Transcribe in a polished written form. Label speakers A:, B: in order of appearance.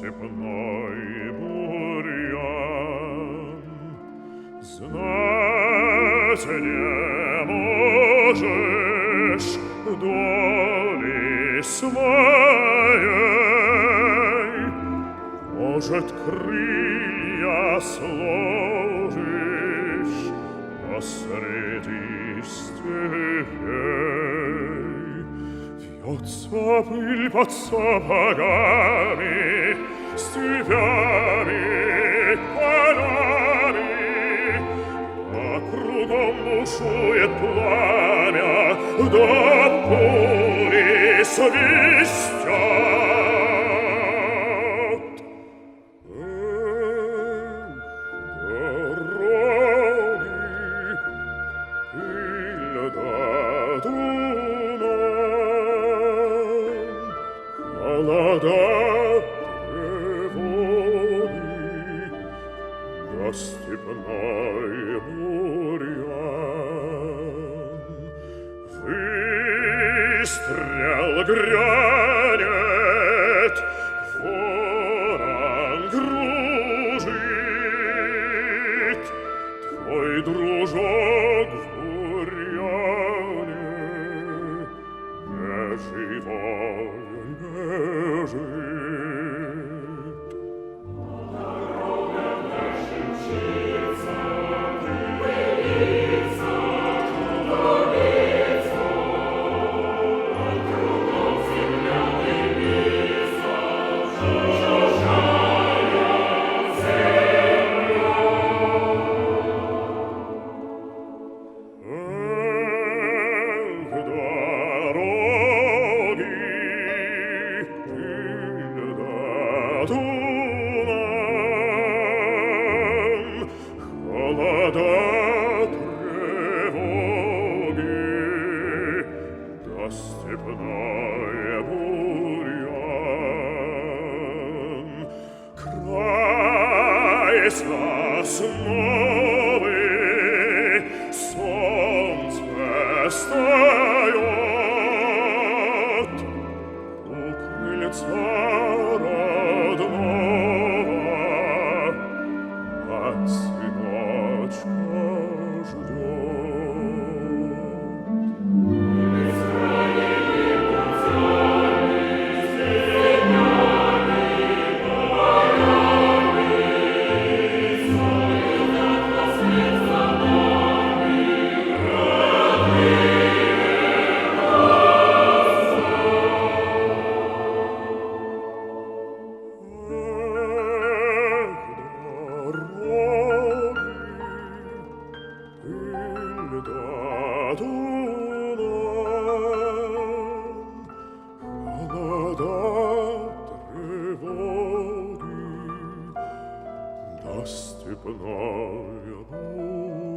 A: степной бурьян. Знать не можешь доли своей, может, крылья сложишь посреди степей. Вьется пыль под сапогами, степями, полями, а кругом бушует пламя, да пули свистят. Дороги, пыль да туман, холода, тревоги, да степной бурьян. Выстрел грянет, ворон кружит, твой дружок в бурьяне не живой лежит. Степной бурьян, край сосновый, солнце встает у крыльца родного, мать сыночка ждет. Степная буря.